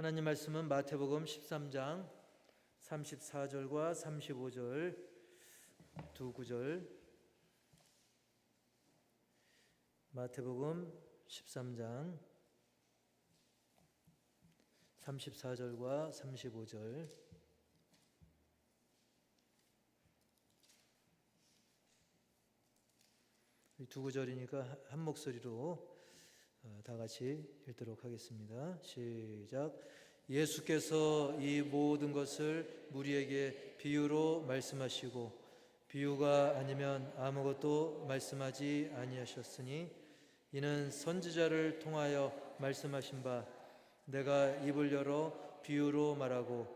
하나님 말씀은 마태복음 13장 34절과 35절 두 구절. 마태복음 13장 34절과 35절. 두 구절이니까 한 목소리로 다 같이 읽도록 하겠습니다. 시작. 예수께서 이 모든 것을 무리에게 비유로 말씀하시고 비유가 아니면 아무것도 말씀하지 아니하셨으니 이는 선지자를 통하여 말씀하신 바 내가 입을 열어 비유로 말하고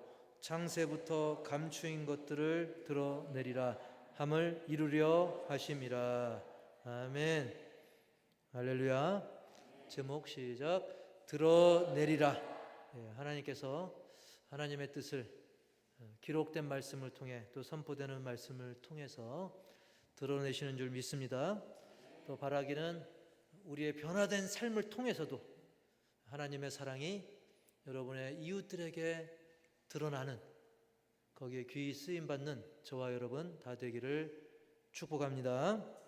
창세부터 감추인 것들을 드러내리라 함을 이루려 하심이라. 아멘. 할렐루야. 제목 시작. 드러내리라. 하나님께서 하나님의 뜻을 기록된 말씀을 통해 또 선포되는 말씀을 통해서 드러내시는 줄 믿습니다. 또 바라기는 우리의 변화된 삶을 통해서도 하나님의 사랑이 여러분의 이웃들에게 드러나는, 거기에 귀히 쓰임받는 저와 여러분 다 되기를 축복합니다.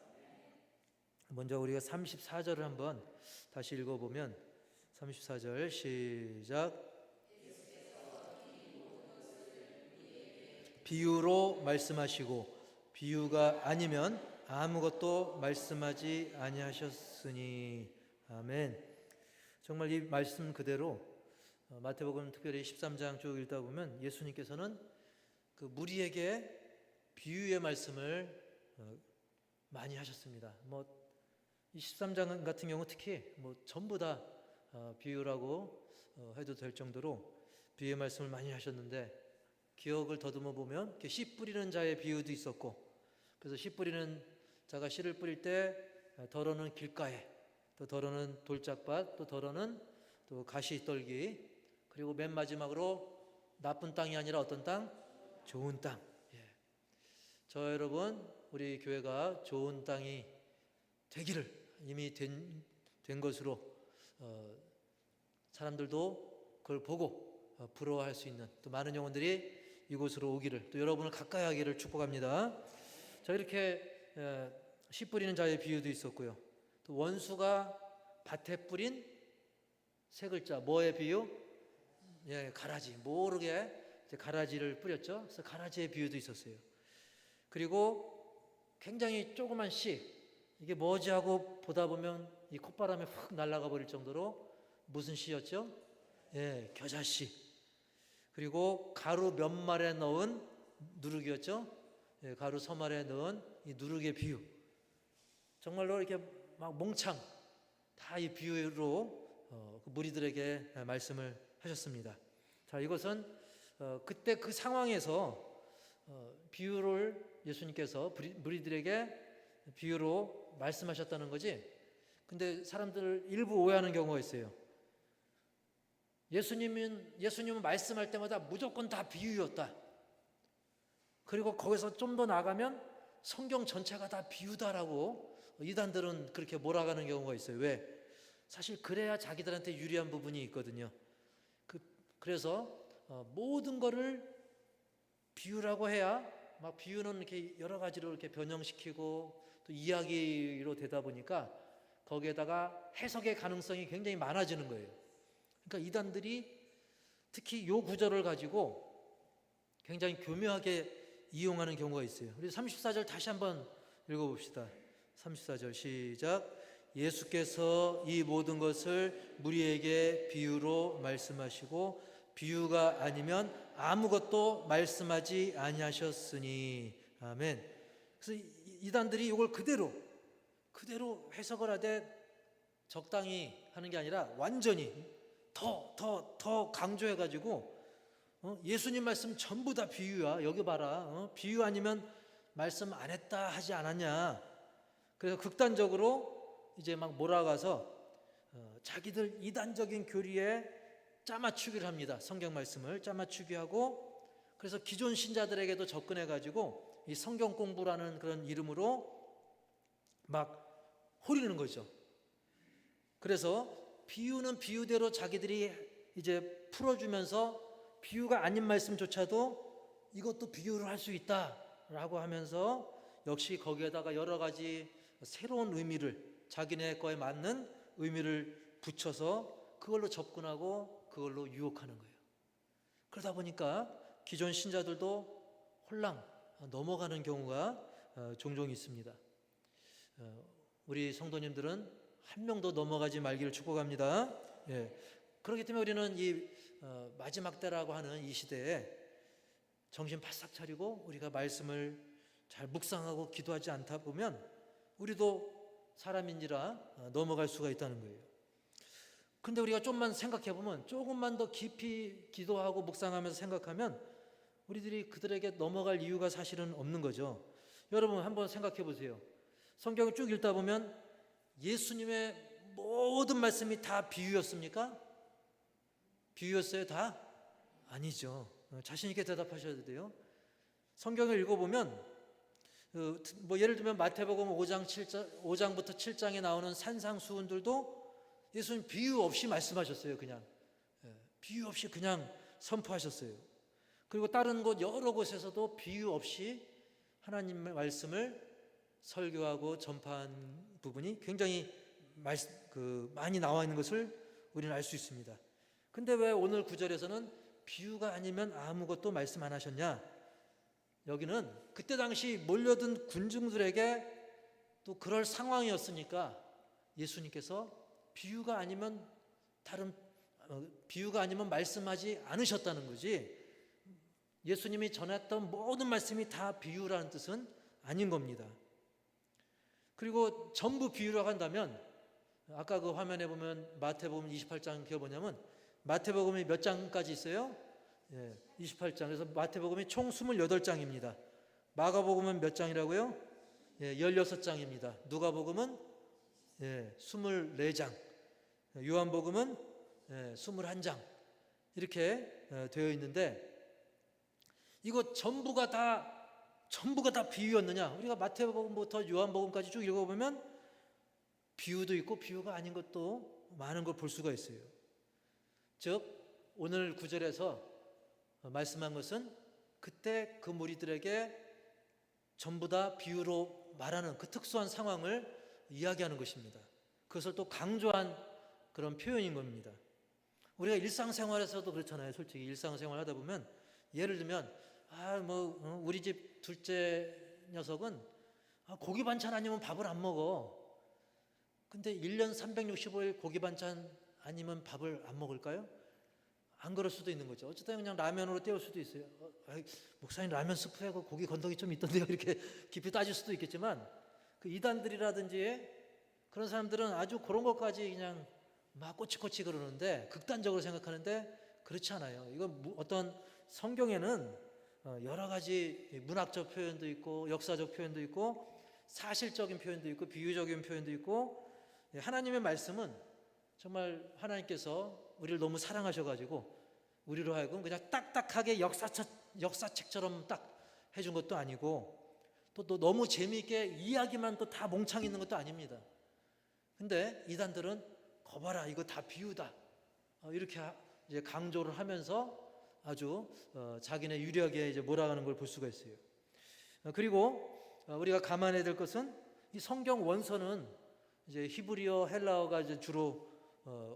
먼저 우리가 34절을 한번 다시 읽어보면 34절 시작. 비유로 말씀하시고 비유가 아니면 아무것도 말씀하지 아니하셨으니. 아멘. 정말 이 말씀 그대로 마태복음 특별히 13장 쭉 읽다 보면 예수님께서는 그 무리에게 비유의 말씀을 많이 하셨습니다. 이 13장 같은 경우 특히 전부 다 비유라고 해도 될 정도로 비유의 말씀을 많이 하셨는데, 기억을 더듬어 보면 씨 뿌리는 자의 비유도 있었고, 그래서 씨 뿌리는 자가 씨를 뿌릴 때 더러는 길가에, 또 더러는 돌짝밭, 또 더러는 또 가시떨기, 그리고 맨 마지막으로 나쁜 땅이 아니라 어떤 땅? 좋은 땅. 저 여러분, 우리 교회가 좋은 땅이 되기를 이미 된 것으로 사람들도 그걸 보고 부러워할 수 있는 또 많은 영혼들이 이곳으로 오기를, 또 여러분을 가까이 하기를 축복합니다. 자, 이렇게 씨 뿌리는 자의 비유도 있었고요. 또 원수가 밭에 뿌린 세 글자, 뭐의 비유? 가라지. 모르게 가라지를 뿌렸죠. 그래서 가라지의 비유도 있었어요. 그리고 굉장히 조그만 씨, 이게 뭐지 하고 보다 보면 이 콧바람에 훅 날아가 버릴 정도로 무슨 씨였죠? 겨자씨. 그리고 가루 몇 말에 넣은 누룩이었죠? 가루 서말에 넣은 이 누룩의 비유. 정말로 이렇게 막 몽창 다 이 비유로 무리들에게 말씀을 하셨습니다. 자, 이것은 그때 그 상황에서 비유를 예수님께서 무리들에게 비유로 말씀하셨다는 거지. 근데 사람들 일부 오해하는 경우가 있어요. 예수님은 말씀할 때마다 무조건 다 비유였다. 그리고 거기서 좀 더 나가면 성경 전체가 다 비유다라고 이단들은 그렇게 몰아가는 경우가 있어요. 왜? 사실 그래야 자기들한테 유리한 부분이 있거든요. 그래서 모든 거를 비유라고 해야 막 비유는 이렇게 여러 가지로 이렇게 변형시키고 또 이야기로 되다 보니까 거기에다가 해석의 가능성이 굉장히 많아지는 거예요. 그러니까 이단들이 특히 이 구절을 가지고 굉장히 교묘하게 이용하는 경우가 있어요. 우리 34절 다시 한번 읽어봅시다. 34절 시작. 예수께서 이 모든 것을 무리에게 비유로 말씀하시고 비유가 아니면 아무것도 말씀하지 아니하셨으니. 아멘. 그래서 이단들이 이걸 그대로 해석을 하되 적당히 하는 게 아니라 완전히 더 강조해가지고 예수님 말씀 전부 다 비유야. 여기 봐라. 비유 아니면 말씀 안 했다 하지 않았냐. 그래서 극단적으로 이제 막 몰아가서 자기들 이단적인 교리에 짜맞추기를 합니다. 성경 말씀을 짜맞추기 하고, 그래서 기존 신자들에게도 접근해가지고 이 성경 공부라는 그런 이름으로 막 호리는 거죠. 그래서 비유는 비유대로 자기들이 이제 풀어주면서 비유가 아닌 말씀조차도 이것도 비유를 할 수 있다라고 하면서 역시 거기에다가 여러 가지 새로운 의미를 자기네 거에 맞는 의미를 붙여서 그걸로 접근하고 그걸로 유혹하는 거예요. 그러다 보니까 기존 신자들도 홀랑 넘어가는 경우가 종종 있습니다. 우리 성도님들은 한 명도 넘어가지 말기를 축복합니다. 예. 그렇기 때문에 우리는 이 마지막 때라고 하는 이 시대에 정신 바싹 차리고 우리가 말씀을 잘 묵상하고 기도하지 않다 보면 우리도 사람인지라 넘어갈 수가 있다는 거예요. 그런데 우리가 좀만 생각해 보면, 조금만 더 깊이 기도하고 묵상하면서 생각하면 우리들이 그들에게 넘어갈 이유가 사실은 없는 거죠. 여러분 한번 생각해 보세요. 성경을 쭉 읽다 보면 예수님의 모든 말씀이 다 비유였습니까? 비유였어요 다? 아니죠. 자신 있게 대답하셔야 돼요. 성경을 읽어보면 뭐 예를 들면 마태복음 5장부터 7장에 나오는 산상수훈들도 예수님 비유 없이 말씀하셨어요. 그냥 비유 없이 그냥 선포하셨어요. 그리고 다른 곳 여러 곳에서도 비유 없이 하나님의 말씀을 설교하고 전파한 부분이 굉장히 많이 나와 있는 것을 우리는 알 수 있습니다. 근데 왜 오늘 구절에서는 비유가 아니면 아무것도 말씀 안 하셨냐? 여기는 그때 당시 몰려든 군중들에게 또 그럴 상황이었으니까 예수님께서 비유가 아니면 말씀하지 않으셨다는 거지, 예수님이 전했던 모든 말씀이 다 비유라는 뜻은 아닌 겁니다. 그리고 전부 비유라고 한다면 아까 그 화면에 보면 마태복음 28장 기억 뭐냐면 마태복음이 몇 장까지 있어요? 28장. 그래서 마태복음이 총 28장입니다. 마가복음은 몇 장이라고요? 16장입니다. 누가복음은 24장. 요한복음은 21장. 이렇게 되어 있는데 이거 전부가 다 비유였느냐? 우리가 마태복음부터 요한복음까지 쭉 읽어보면 비유도 있고 비유가 아닌 것도 많은 걸 볼 수가 있어요. 즉 오늘 구절에서 말씀한 것은 그때 그 무리들에게 전부 다 비유로 말하는 그 특수한 상황을 이야기하는 것입니다. 그것을 또 강조한 그런 표현인 겁니다. 우리가 일상생활에서도 그렇잖아요. 솔직히 일상생활 하다 보면 예를 들면 우리 집 둘째 녀석은 고기 반찬 아니면 밥을 안 먹어. 근데 1년 365일 고기 반찬 아니면 밥을 안 먹을까요? 안 그럴 수도 있는 거죠. 어쨌든 그냥 라면으로 때울 수도 있어요. 목사님 라면 스프에 고기 건더기 좀 있던데요. 이렇게 깊이 따질 수도 있겠지만 그 이단들이라든지 그런 사람들은 아주 그런 것까지 그냥 막 꼬치꼬치 그러는데, 극단적으로 생각하는데 그렇지 않아요. 이건 어떤 성경에는 여러 가지 문학적 표현도 있고 역사적 표현도 있고 사실적인 표현도 있고 비유적인 표현도 있고, 하나님의 말씀은 정말 하나님께서 우리를 너무 사랑하셔가지고 우리로 하여금 그냥 딱딱하게 역사책처럼 딱 해준 것도 아니고 또 너무 재미있게 이야기만 또 다 몽창 있는 것도 아닙니다. 근데 이단들은 거봐라 이거 다 비유다 이렇게 이제 강조를 하면서 아주 자기네 유리하게 이제 몰아가는 걸 볼 수가 있어요. 그리고 우리가 감안해야 될 것은 이 성경 원서는 이제 히브리어, 헬라어가 이제 주로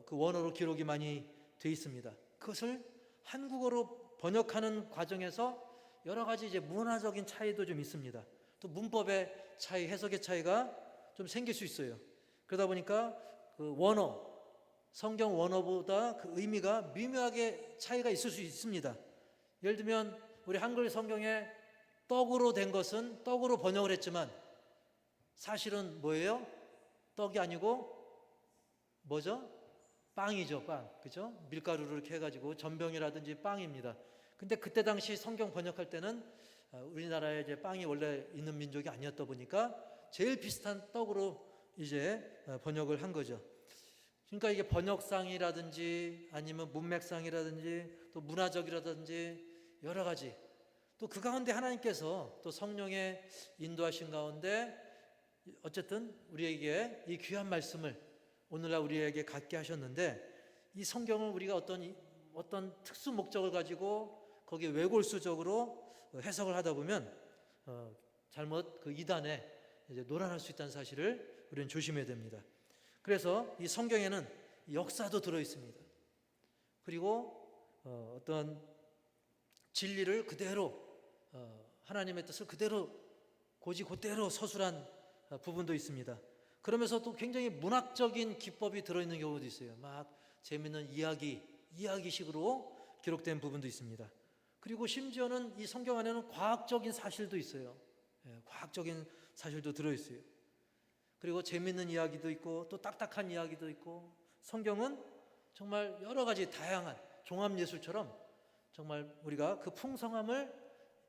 그 원어로 기록이 많이 돼 있습니다. 그것을 한국어로 번역하는 과정에서 여러 가지 이제 문화적인 차이도 좀 있습니다. 또 문법의 차이, 해석의 차이가 좀 생길 수 있어요. 그러다 보니까 그 원어, 성경 원어보다 그 의미가 미묘하게 차이가 있을 수 있습니다. 예를 들면 우리 한글 성경에 떡으로 된 것은 떡으로 번역을 했지만 사실은 뭐예요? 떡이 아니고 뭐죠? 빵이죠, 빵. 그죠? 밀가루를 이렇게 해가지고 전병이라든지 빵입니다. 근데 그때 당시 성경 번역할 때는 우리나라에 이제 빵이 원래 있는 민족이 아니었다 보니까 제일 비슷한 떡으로 이제 번역을 한 거죠. 그러니까 이게 번역상이라든지 아니면 문맥상이라든지 또 문화적이라든지 여러 가지, 또 그 가운데 하나님께서 또 성령의 인도하신 가운데 어쨌든 우리에게 이 귀한 말씀을 오늘날 우리에게 갖게 하셨는데, 이 성경을 우리가 어떤 어떤 특수 목적을 가지고 거기에 외골수적으로 해석을 하다 보면 잘못 그 이단에 이제 노란할 수 있다는 사실을 우리는 조심해야 됩니다. 그래서 이 성경에는 역사도 들어 있습니다. 그리고 어떤 진리를 그대로 하나님의 뜻을 그대로 고지고대로 서술한 부분도 있습니다. 그러면서 또 굉장히 문학적인 기법이 들어있는 경우도 있어요. 막 재미있는 이야기식으로 기록된 부분도 있습니다. 그리고 심지어는 이 성경 안에는 과학적인 사실도 있어요. 과학적인 사실도 들어있어요. 그리고 재미있는 이야기도 있고 또 딱딱한 이야기도 있고, 성경은 정말 여러 가지 다양한 종합예술처럼 정말 우리가 그 풍성함을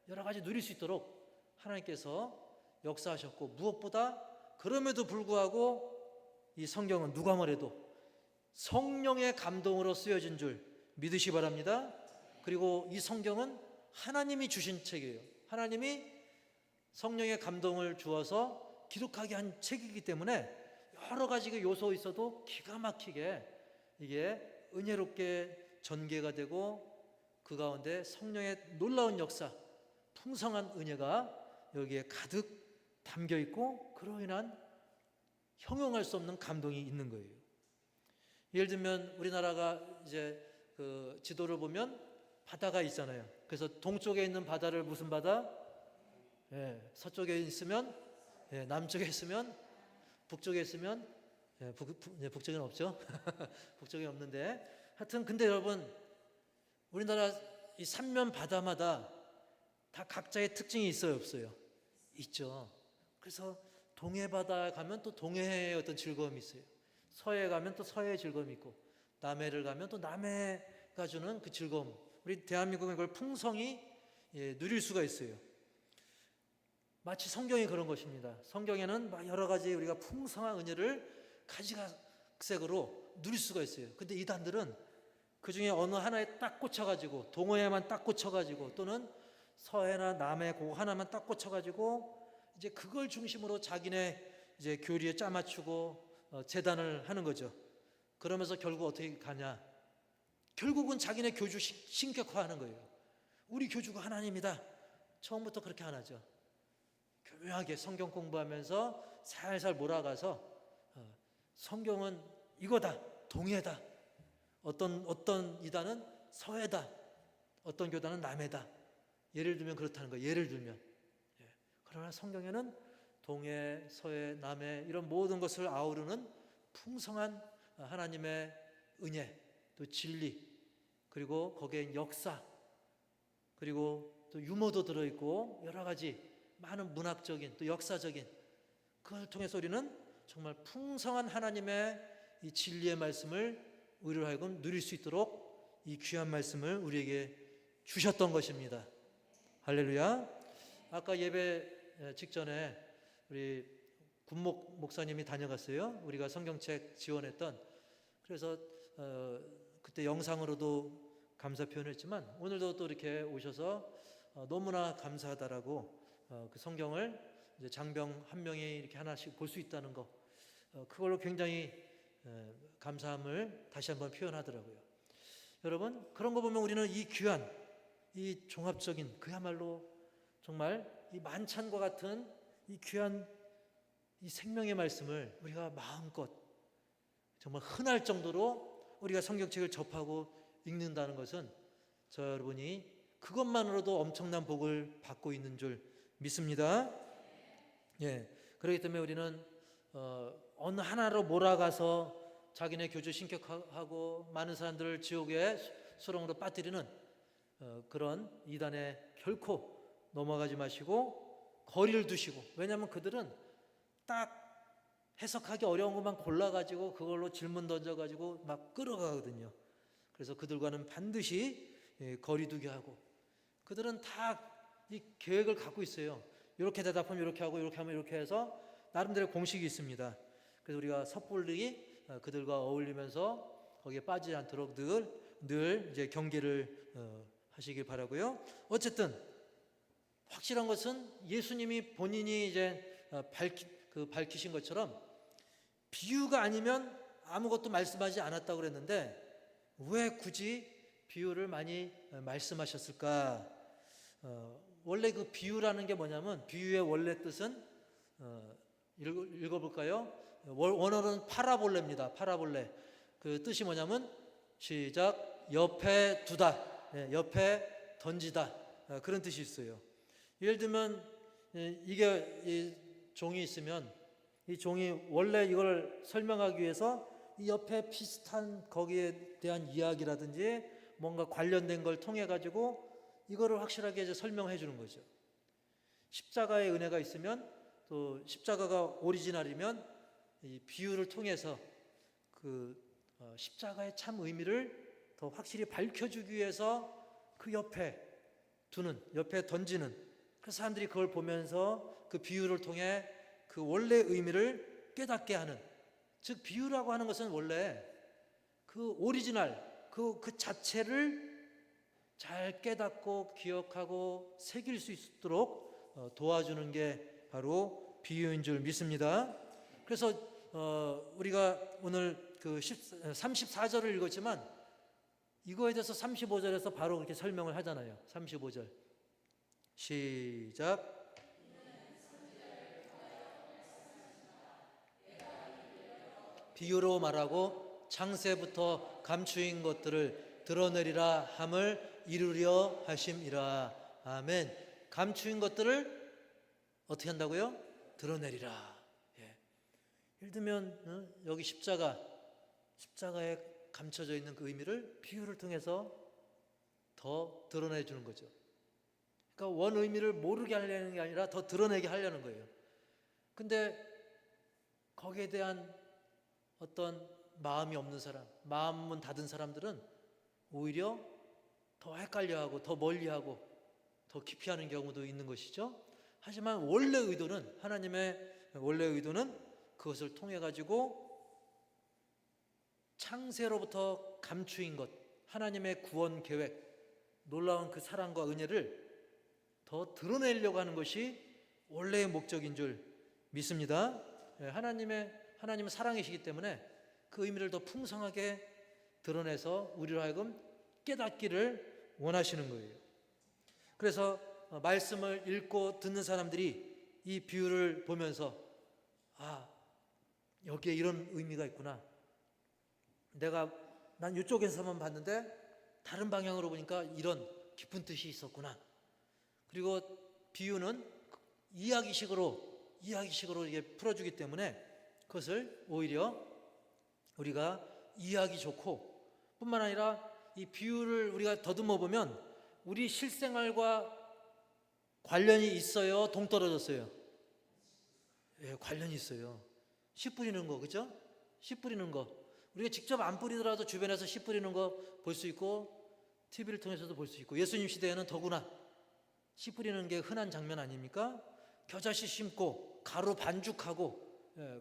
여러 가지 누릴 수 있도록 하나님께서 역사하셨고, 무엇보다 그럼에도 불구하고 이 성경은 누가 뭐래도 성령의 감동으로 쓰여진 줄 믿으시 바랍니다. 그리고 이 성경은 하나님이 주신 책이에요. 하나님이 성령의 감동을 주어서 기록하게 한 책이기 때문에 여러 가지 그 요소 있어도 기가 막히게 이게 은혜롭게 전개가 되고, 그 가운데 성령의 놀라운 역사, 풍성한 은혜가 여기에 가득 담겨 있고, 그로 인한 형용할 수 없는 감동이 있는 거예요. 예를 들면 우리나라가 이제 그 지도를 보면 바다가 있잖아요. 그래서 동쪽에 있는 바다를 무슨 바다? 서쪽에 있으면 남쪽에 있으면 북쪽에 있으면 북쪽에는 없죠. 북쪽에 없는데, 하여튼 근데 여러분, 우리나라 이 삼면 바다마다 다 각자의 특징이 있어요, 없어요? 있죠. 그래서 동해 바다에 가면 또 동해의 어떤 즐거움이 있어요. 서해에 가면 또 서해의 즐거움이 있고, 남해를 가면 또 남해가 주는 그 즐거움, 우리 대한민국은 그걸 풍성히 누릴 수가 있어요. 마치 성경이 그런 것입니다. 성경에는 여러 가지 우리가 풍성한 은혜를 가지각색으로 누릴 수가 있어요. 근데 이단들은 그 중에 어느 하나에 딱 꽂혀가지고, 동해에만 딱 꽂혀가지고, 또는 서해나 남해 그 하나만 딱 꽂혀가지고 이제 그걸 중심으로 자기네 이제 교리에 짜맞추고 재단을 하는 거죠. 그러면서 결국 어떻게 가냐? 결국은 자기네 교주 신격화하는 거예요. 우리 교주가 하나님이다. 처음부터 그렇게 안 하죠. 교묘하게 성경 공부하면서 살살 몰아가서 성경은 이거다, 동해다. 어떤 이단은 서해다. 어떤 교단은 남해다. 예를 들면 그렇다는 거예요. 예를 들면. 그러나 성경에는 동해, 서해, 남해 이런 모든 것을 아우르는 풍성한 하나님의 은혜, 또 진리, 그리고 거기에 역사, 그리고 또 유머도 들어있고 여러 가지 많은 문학적인 또 역사적인, 그걸 통해서 우리는 정말 풍성한 하나님의 이 진리의 말씀을 우리로 하여금 누릴 수 있도록 이 귀한 말씀을 우리에게 주셨던 것입니다. 할렐루야. 아까 예배 직전에 우리 군목 목사님이 다녀갔어요. 우리가 성경책 지원했던. 그래서 그때 영상으로도 감사 표현을 했지만 오늘도 또 이렇게 오셔서 너무나 감사하다라고 그 성경을 이제 장병 한 명이 이렇게 하나씩 볼 수 있다는 거, 그걸로 굉장히 감사함을 다시 한번 표현하더라고요. 여러분, 그런 거 보면 우리는 이 귀한, 이 종합적인, 그야말로 정말 이 만찬과 같은 이 귀한 이 생명의 말씀을 우리가 마음껏 정말 흔할 정도로 우리가 성경책을 접하고 읽는다는 것은 저 여러분이 그것만으로도 엄청난 복을 받고 있는 줄 믿습니다. 그렇기 때문에 우리는 어느 하나로 몰아가서 자기네 교주 신격하고 많은 사람들을 지옥의 수렁으로 빠뜨리는 그런 이단에 결코 넘어가지 마시고 거리를 두시고, 왜냐하면 그들은 딱 해석하기 어려운 것만 골라가지고 그걸로 질문 던져가지고 막 끌어가거든요. 그래서 그들과는 반드시 거리두기 하고, 그들은 다 이 계획을 갖고 있어요. 이렇게 대답하면 이렇게 하고 이렇게 하면 이렇게 해서 나름대로 공식이 있습니다. 그래서 우리가 섣불리 그들과 어울리면서 거기에 빠지지 않도록 늘 이제 경계를 하시길 바라고요. 어쨌든 확실한 것은 예수님이 본인이 이제 밝히신 것처럼 비유가 아니면 아무것도 말씀하지 않았다고 그랬는데, 왜 굳이 비유를 많이 말씀하셨을까? 원래 그 비유라는 게 뭐냐면 비유의 원래 뜻은 읽어볼까요? 원어는 파라볼레입니다. 파라볼레. 그 뜻이 뭐냐면 시작 옆에 두다, 옆에 던지다, 그런 뜻이 있어요. 예를 들면 이게 이 종이 있으면 이 종이 원래 이걸 설명하기 위해서 이 옆에 비슷한 거기에 대한 이야기라든지 뭔가 관련된 걸 통해 가지고 이거를 확실하게 이제 설명해 주는 거죠. 십자가의 은혜가 있으면 또 십자가가 오리지널이면 이 비유를 통해서 그 십자가의 참 의미를 더 확실히 밝혀주기 위해서 그 옆에 두는, 옆에 던지는, 그 사람들이 그걸 보면서 그 비유를 통해 그 원래 의미를 깨닫게 하는, 즉 비유라고 하는 것은 원래 그 오리지널, 그 자체를 잘 깨닫고 기억하고 새길 수 있도록 도와주는 게 바로 비유인 줄 믿습니다. 그래서 우리가 오늘 그 34절을 읽었지만 이거에 대해서 35절에서 바로 그렇게 설명을 하잖아요. 35절 시작. 비유로 말하고 창세부터 감추인 것들을 드러내리라 함을 이루려 하심이라. 아멘. 감추인 것들을 어떻게 한다고요? 드러내리라. 예. 예를 들면 여기 십자가에 감춰져 있는 그 의미를 비유를 통해서 더 드러내 주는 거죠. 그러니까 원 의미를 모르게 하려는 게 아니라 더 드러내게 하려는 거예요. 근데 거기에 대한 어떤 마음이 없는 사람, 마음은 닫은 사람들은 오히려 더 헷갈려하고 더 멀리하고 더 기피하는 경우도 있는 것이죠. 하지만 원래 의도는, 하나님의 원래 의도는 그것을 통해 가지고 창세로부터 감추인 것, 하나님의 구원 계획, 놀라운 그 사랑과 은혜를 더 드러내려고 하는 것이 원래의 목적인 줄 믿습니다. 하나님은 사랑이시기 때문에 그 의미를 더 풍성하게 드러내서 우리로 하여금 깨닫기를 원하시는 거예요. 그래서 말씀을 읽고 듣는 사람들이 이 비유를 보면서 여기에 이런 의미가 있구나. 난 이쪽에서만 봤는데 다른 방향으로 보니까 이런 깊은 뜻이 있었구나. 그리고 비유는 이야기식으로 이게 풀어주기 때문에 그것을 오히려 우리가 이해하기 좋고, 뿐만 아니라 이 비유를 우리가 더듬어 보면 우리 실생활과 관련이 있어요, 동떨어졌어요? 예, 관련이 있어요. 씨 뿌리는 거, 그죠? 씨 뿌리는 거. 우리가 직접 안 뿌리더라도 주변에서 씨 뿌리는 거 볼 수 있고, TV를 통해서도 볼 수 있고, 예수님 시대에는 더구나 씨 뿌리는 게 흔한 장면 아닙니까? 겨자씨 심고 가루 반죽하고,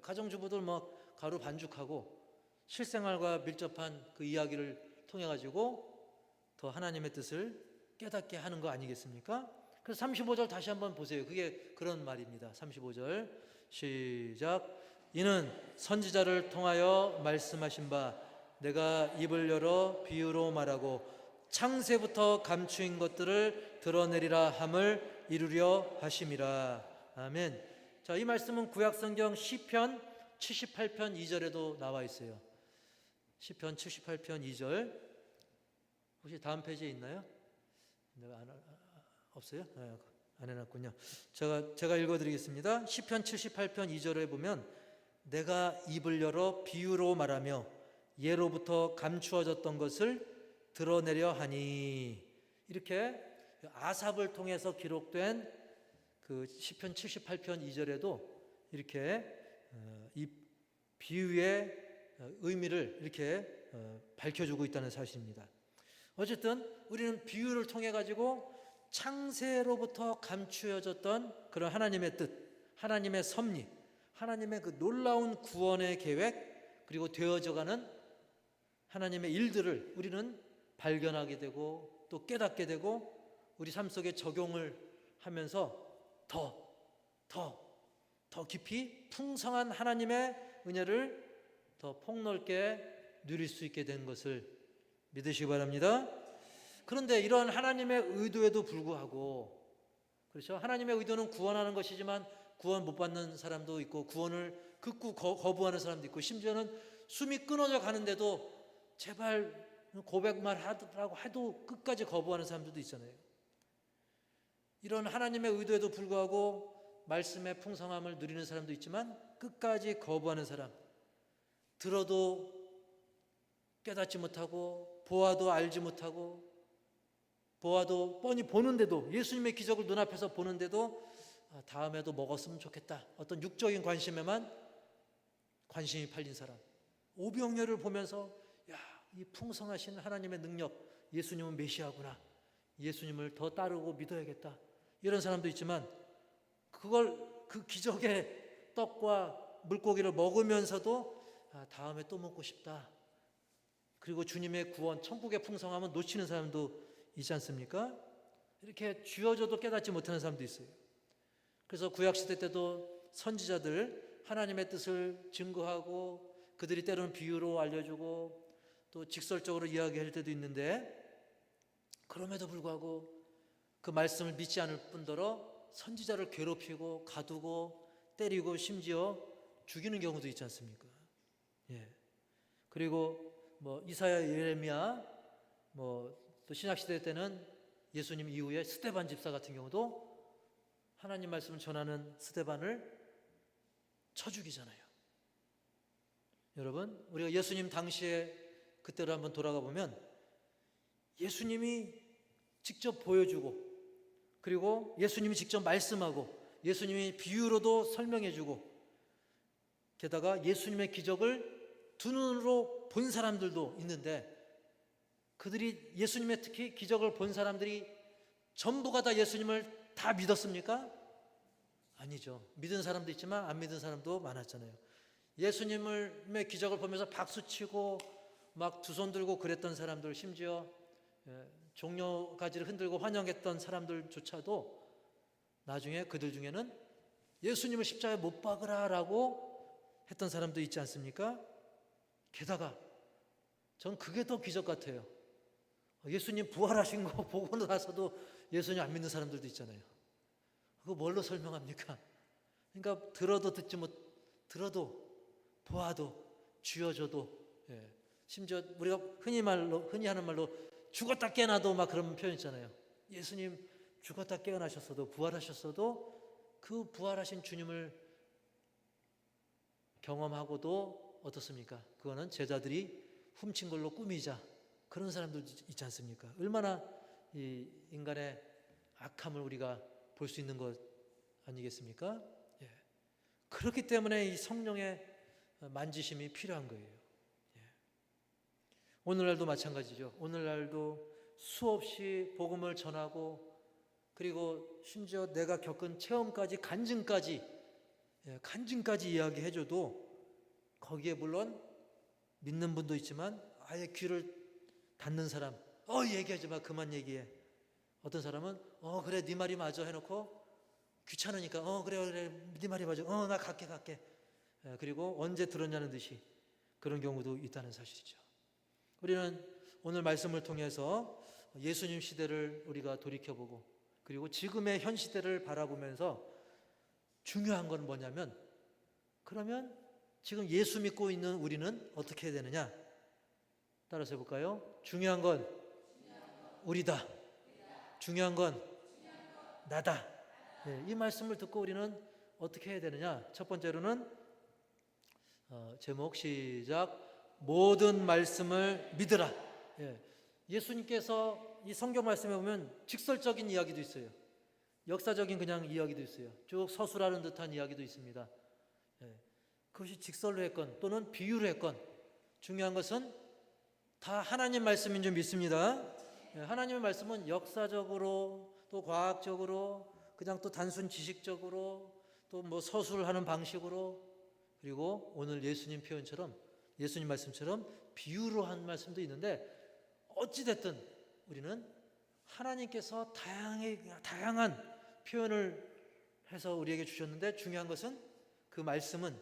가정주부들 막 가루 반죽하고 실생활과 밀접한 그 이야기를 통해 가지고 더 하나님의 뜻을 깨닫게 하는 거 아니겠습니까? 그래서 35절 다시 한번 보세요. 그게 그런 말입니다. 35절 시작. 이는 선지자를 통하여 말씀하신 바 내가 입을 열어 비유로 말하고 창세부터 감추인 것들을 드러내리라 함을 이루려 하심이라. 아멘. 자, 이 말씀은 구약성경 시편 78편 2절에도 나와 있어요. 시편 78편 2절. 혹시 다음 페이지에 있나요? 없어요? 안 해놨군요. 제가 읽어드리겠습니다. 시편 78편 2절에 보면 내가 입을 열어 비유로 말하며 예로부터 감추어졌던 것을 드러내려 하니, 이렇게 아삽을 통해서 기록된 그 시편 78편 2절에도 이렇게 이 비유의 의미를 이렇게 밝혀주고 있다는 사실입니다. 어쨌든 우리는 비유를 통해 가지고 창세로부터 감추어졌던 그런 하나님의 뜻, 하나님의 섭리, 하나님의 그 놀라운 구원의 계획, 그리고 되어져가는 하나님의 일들을 우리는 발견하게 되고 또 깨닫게 되고 우리 삶 속에 적용을 하면서 더 깊이 풍성한 하나님의 은혜를 더 폭넓게 누릴 수 있게 된 것을 믿으시기 바랍니다. 그런데 이런 하나님의 의도에도 불구하고, 그렇죠? 하나님의 의도는 구원하는 것이지만 구원 못 받는 사람도 있고, 구원을 극구 거부하는 사람도 있고, 심지어는 숨이 끊어져 가는데도 제발 고백만 하라고 해도 끝까지 거부하는 사람들도 있잖아요. 이런 하나님의 의도에도 불구하고 말씀의 풍성함을 누리는 사람도 있지만 끝까지 거부하는 사람, 들어도 깨닫지 못하고 보아도 알지 못하고, 보아도 뻔히 보는데도, 예수님의 기적을 눈앞에서 보는데도 다음에도 먹었으면 좋겠다, 어떤 육적인 관심에만 관심이 팔린 사람, 오병이어를 보면서 야, 이 풍성하신 하나님의 능력, 예수님은 메시아구나, 예수님을 더 따르고 믿어야겠다, 이런 사람도 있지만 그 기적의 떡과 물고기를 먹으면서도 다음에 또 먹고 싶다, 그리고 주님의 구원, 천국의 풍성함은 놓치는 사람도 있지 않습니까? 이렇게 주어져도 깨닫지 못하는 사람도 있어요. 그래서 구약시대 때도 선지자들 하나님의 뜻을 증거하고 그들이 때로는 비유로 알려주고 또 직설적으로 이야기할 때도 있는데, 그럼에도 불구하고 그 말씀을 믿지 않을 뿐더러 선지자를 괴롭히고 가두고 때리고 심지어 죽이는 경우도 있지 않습니까? 예. 그리고 이사야, 예레미야, 또 신약시대 때는 예수님 이후에 스데반 집사 같은 경우도 하나님 말씀을 전하는 스데반을 쳐 죽이잖아요. 여러분, 우리가 예수님 당시에 그때로 한번 돌아가 보면 예수님이 직접 보여주고, 그리고 예수님이 직접 말씀하고, 예수님이 비유로도 설명해주고, 게다가 예수님의 기적을 두 눈으로 본 사람들도 있는데, 그들이 예수님의 특히 기적을 본 사람들이 전부가 다 예수님을 다 믿었습니까? 아니죠. 믿은 사람도 있지만 안 믿은 사람도 많았잖아요. 예수님의 기적을 보면서 박수치고 막 두 손 들고 그랬던 사람들, 심지어 종려가지를 흔들고 환영했던 사람들조차도 나중에 그들 중에는 예수님을 십자가에 못 박으라라고 했던 사람도 있지 않습니까? 게다가 전 그게 더 기적 같아요. 예수님 부활하신 거 보고 나서도 예수님 안 믿는 사람들도 있잖아요. 그거 뭘로 설명합니까? 그러니까 들어도 보아도 쥐어져도, 심지어 우리가 흔히 하는 말로 죽었다 깨어나도 막 그런 표현 있잖아요. 예수님 죽었다 깨어나셨어도, 부활하셨어도 그 부활하신 주님을 경험하고도 어떻습니까? 그거는 제자들이 훔친 걸로 꾸미자, 그런 사람들도 있지 않습니까? 얼마나 이 인간의 악함을 우리가 볼 수 있는 것 아니겠습니까? 예. 그렇기 때문에 이 성령의 만지심이 필요한 거예요. 예. 오늘날도 마찬가지죠. 오늘날도 수없이 복음을 전하고, 그리고 심지어 내가 겪은 체험까지, 간증까지 이야기해줘도 거기에 물론 믿는 분도 있지만 아예 귀를 닫는 사람, 얘기하지 마, 그만 얘기해. 어떤 사람은 그래 네 말이 맞아 해놓고 귀찮으니까 그래 네 말이 맞아, 나 갈게. 그리고 언제 들었냐는 듯이 그런 경우도 있다는 사실이죠. 우리는 오늘 말씀을 통해서 예수님 시대를 우리가 돌이켜보고, 그리고 지금의 현 시대를 바라보면서 중요한 건 뭐냐면, 그러면 지금 예수 믿고 있는 우리는 어떻게 해야 되느냐? 따라서 해볼까요? 중요한 건 우리다. 중요한 건 나다. 이 말씀을 듣고 우리는 어떻게 해야 되느냐? 첫 번째로는 제목 시작. 모든 말씀을 믿으라. 예수님께서 이 성경 말씀에 보면 직설적인 이야기도 있어요. 역사적인 그냥 이야기도 있어요. 쭉 서술하는 듯한 이야기도 있습니다. 그것이 직설로 했건 또는 비유로 했건 중요한 것은 다 하나님 말씀인 줄 믿습니다. 하나님의 말씀은 역사적으로 또 과학적으로 그냥 또 단순 지식적으로 또 서술하는 방식으로, 그리고 오늘 예수님 표현처럼, 예수님 말씀처럼 비유로 한 말씀도 있는데, 어찌됐든 우리는 하나님께서 다양한 표현을 해서 우리에게 주셨는데, 중요한 것은 그 말씀은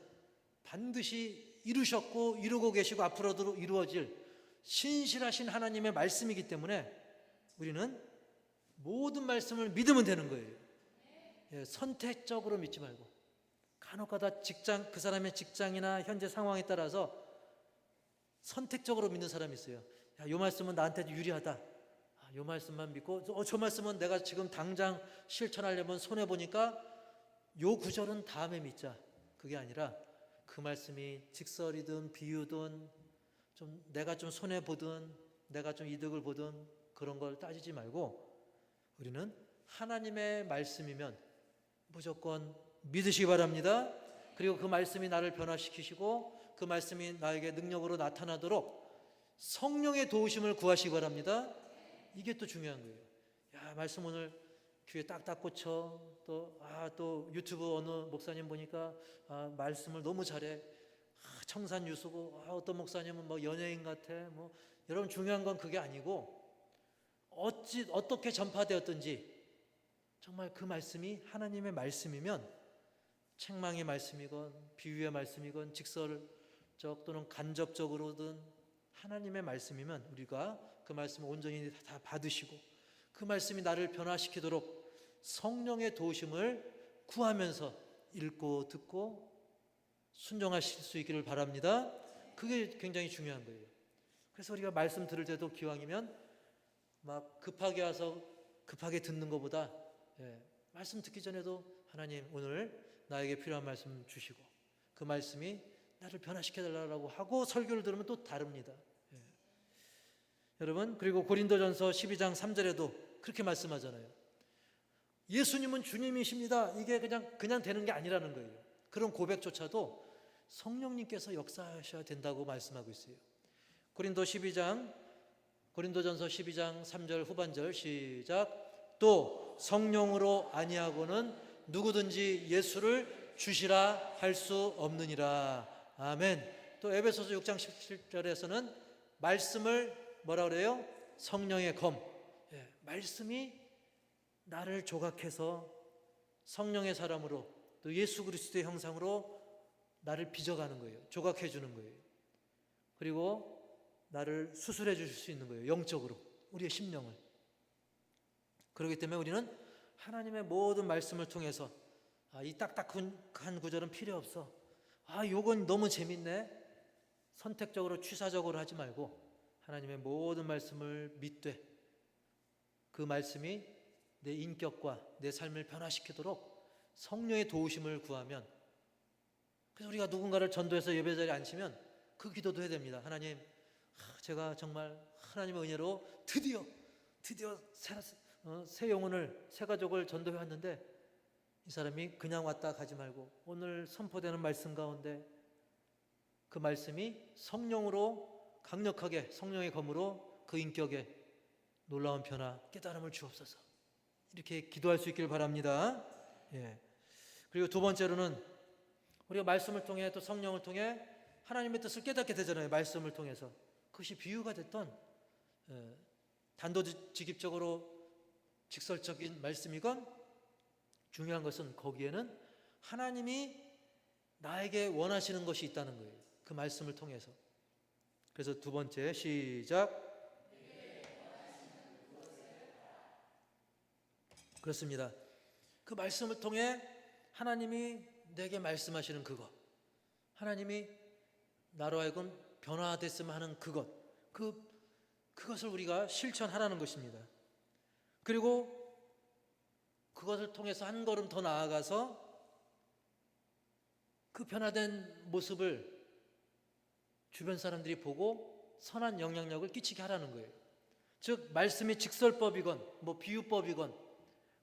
반드시 이루셨고 이루고 계시고 앞으로도 이루어질 신실하신 하나님의 말씀이기 때문에 우리는 모든 말씀을 믿으면 되는 거예요. 예, 선택적으로 믿지 말고. 간혹가다 그 사람의 직장이나 현재 상황에 따라서 선택적으로 믿는 사람이 있어요. 야, 요 말씀은 나한테 유리하다. 요 말씀만 믿고, 저 말씀은 내가 지금 당장 실천하려면 손해보니까 요 구절은 다음에 믿자. 그게 아니라 그 말씀이 직설이든 비유든 내가 좀 손해보든 내가 좀 이득을 보든 그런 걸 따지지 말고 우리는 하나님의 말씀이면 무조건 믿으시기 바랍니다. 그리고 그 말씀이 나를 변화시키시고 그 말씀이 나에게 능력으로 나타나도록 성령의 도우심을 구하시기 바랍니다. 이게 또 중요한 거예요. 야, 말씀 오늘 귀에 딱딱 꽂혀. 또 유튜브 어느 목사님 보니까 말씀을 너무 잘해. 청산 유수고, 어떤 목사님은 뭐 연예인 같아. 뭐 여러분, 중요한 건 그게 아니고 어떻게 전파되었든지 정말 그 말씀이 하나님의 말씀이면 책망의 말씀이건 비유의 말씀이건 직설적 또는 간접적으로든 하나님의 말씀이면 우리가 그 말씀을 온전히 다 받으시고 그 말씀이 나를 변화시키도록 성령의 도우심을 구하면서 읽고 듣고 순종하실 수 있기를 바랍니다. 그게 굉장히 중요한 거예요. 그래서 우리가 말씀 들을 때도 기왕이면 막 급하게 와서 급하게 듣는 것보다 말씀 듣기 전에도 하나님 오늘 나에게 필요한 말씀 주시고 그 말씀이 나를 변화시켜달라고 하고 설교를 들으면 또 다릅니다. 여러분, 그리고 고린도전서 12장 3절에도 그렇게 말씀하잖아요. 예수님은 주님이십니다. 이게 그냥 되는 게 아니라는 거예요. 그런 고백조차도 성령님께서 역사하셔야 된다고 말씀하고 있어요. 고린도전서 12장 3절 후반절 시작. 또 성령으로 아니하고는 누구든지 예수를 주시라 할 수 없느니라. 아멘. 또 에베소서 6장 17절에서는 말씀을 뭐라 그래요? 성령의 검. 말씀이 나를 조각해서 성령의 사람으로 또 예수 그리스도의 형상으로 나를 빚어가는 거예요. 조각해 주는 거예요. 그리고 나를 수술해 주실 수 있는 거예요. 영적으로 우리의 심령을. 그렇기 때문에 우리는 하나님의 모든 말씀을 통해서 이 딱딱한 구절은 필요 없어. 요건 너무 재밌네. 선택적으로 취사적으로 하지 말고 하나님의 모든 말씀을 믿되 그 말씀이 내 인격과 내 삶을 변화시키도록 성령의 도우심을 구하면, 그래서 우리가 누군가를 전도해서 예배자리에 앉히면 그 기도도 해야 됩니다. 하나님, 제가 정말 하나님의 은혜로 드디어 새 영혼을, 새 가족을 전도해 왔는데 이 사람이 그냥 왔다 가지 말고 오늘 선포되는 말씀 가운데 그 말씀이 성령으로 강력하게, 성령의 검으로 그 인격에 놀라운 변화, 깨달음을 주옵소서. 이렇게 기도할 수 있기를 바랍니다. 그리고 두 번째로는 우리가 말씀을 통해 또 성령을 통해 하나님의 뜻을 깨닫게 되잖아요. 말씀을 통해서. 그것이 비유가 됐던 단도직입적으로 직설적인 말씀이건, 중요한 것은 거기에는 하나님이 나에게 원하시는 것이 있다는 거예요. 그 말씀을 통해서. 그래서 두 번째 시작. 그렇습니다. 그 말씀을 통해 하나님이 내게 말씀하시는 그것, 하나님이 나로 하여금 변화됐으면 하는 그것을 우리가 실천하라는 것입니다. 그리고 그것을 통해서 한 걸음 더 나아가서 그 변화된 모습을 주변 사람들이 보고 선한 영향력을 끼치게 하라는 거예요. 즉 말씀이 직설법이건 뭐 비유법이건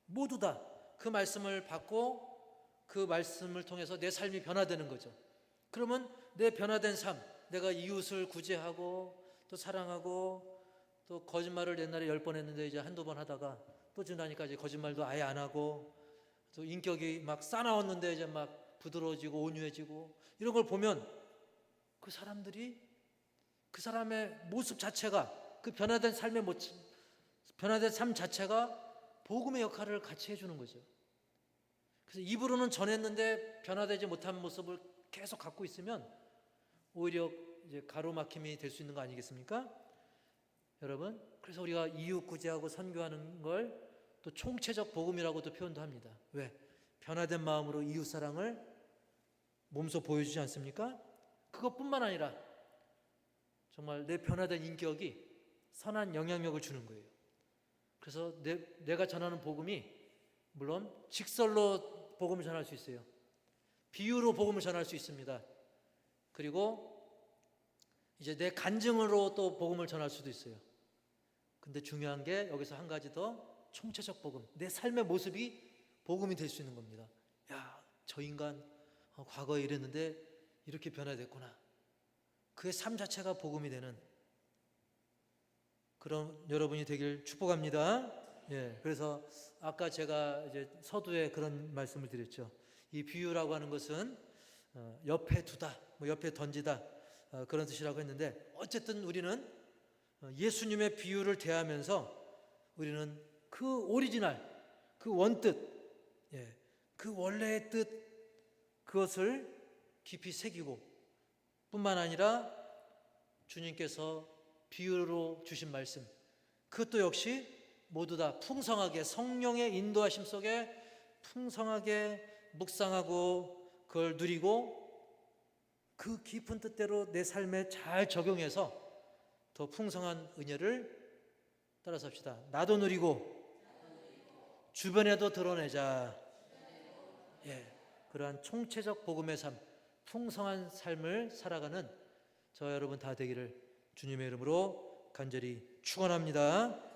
모두 다 그 말씀을 받고 그 말씀을 통해서 내 삶이 변화되는 거죠. 그러면 내 변화된 삶, 내가 이웃을 구제하고 또 사랑하고 또 거짓말을 옛날에 10번 했는데 이제 한두 번 하다가 또 지나니까 이제 거짓말도 아예 안 하고 또 인격이 막 싸나웠는데 이제 막 부드러워지고 온유해지고 이런 걸 보면 그 사람들이, 그 사람의 모습 자체가, 그 변화된 삶 자체가 복음의 역할을 같이 해주는 거죠. 그래서 입으로는 전했는데 변화되지 못한 모습을 계속 갖고 있으면 오히려 이제 가로막힘이 될 수 있는 거 아니겠습니까? 여러분, 그래서 우리가 이웃구제하고 선교하는 걸 또 총체적 복음이라고도 표현도 합니다. 왜? 변화된 마음으로 이웃사랑을 몸소 보여주지 않습니까? 그것뿐만 아니라 정말 내 변화된 인격이 선한 영향력을 주는 거예요. 그래서 내가 전하는 복음이 물론 직설로 복음을 전할 수 있어요. 비유로 복음을 전할 수 있습니다. 그리고 이제 내 간증으로 또 복음을 전할 수도 있어요. 근데 중요한 게 여기서 한 가지 더, 총체적 복음. 내 삶의 모습이 복음이 될 수 있는 겁니다. 야, 저 인간 과거에 이랬는데 이렇게 변화됐구나. 그의 삶 자체가 복음이 되는 그런 여러분이 되길 축복합니다. 예, 그래서 아까 제가 이제 서두에 그런 말씀을 드렸죠. 이 비유라고 하는 것은 옆에 두다, 뭐 옆에 던지다, 그런 뜻이라고 했는데, 어쨌든 우리는 예수님의 비유를 대하면서 우리는 그 오리지널, 그 원뜻, 예, 그 원래의 뜻, 그것을 깊이 새기고, 뿐만 아니라 주님께서 비유로 주신 말씀, 그것도 역시 모두 다 풍성하게 성령의 인도하심 속에 풍성하게 묵상하고 그걸 누리고 그 깊은 뜻대로 내 삶에 잘 적용해서 더 풍성한 은혜를 따라삽시다. 나도 누리고 주변에도 드러내자. 예, 그러한 총체적 복음의 삶, 풍성한 삶을 살아가는 저 여러분 다 되기를 주님의 이름으로 간절히 축원합니다.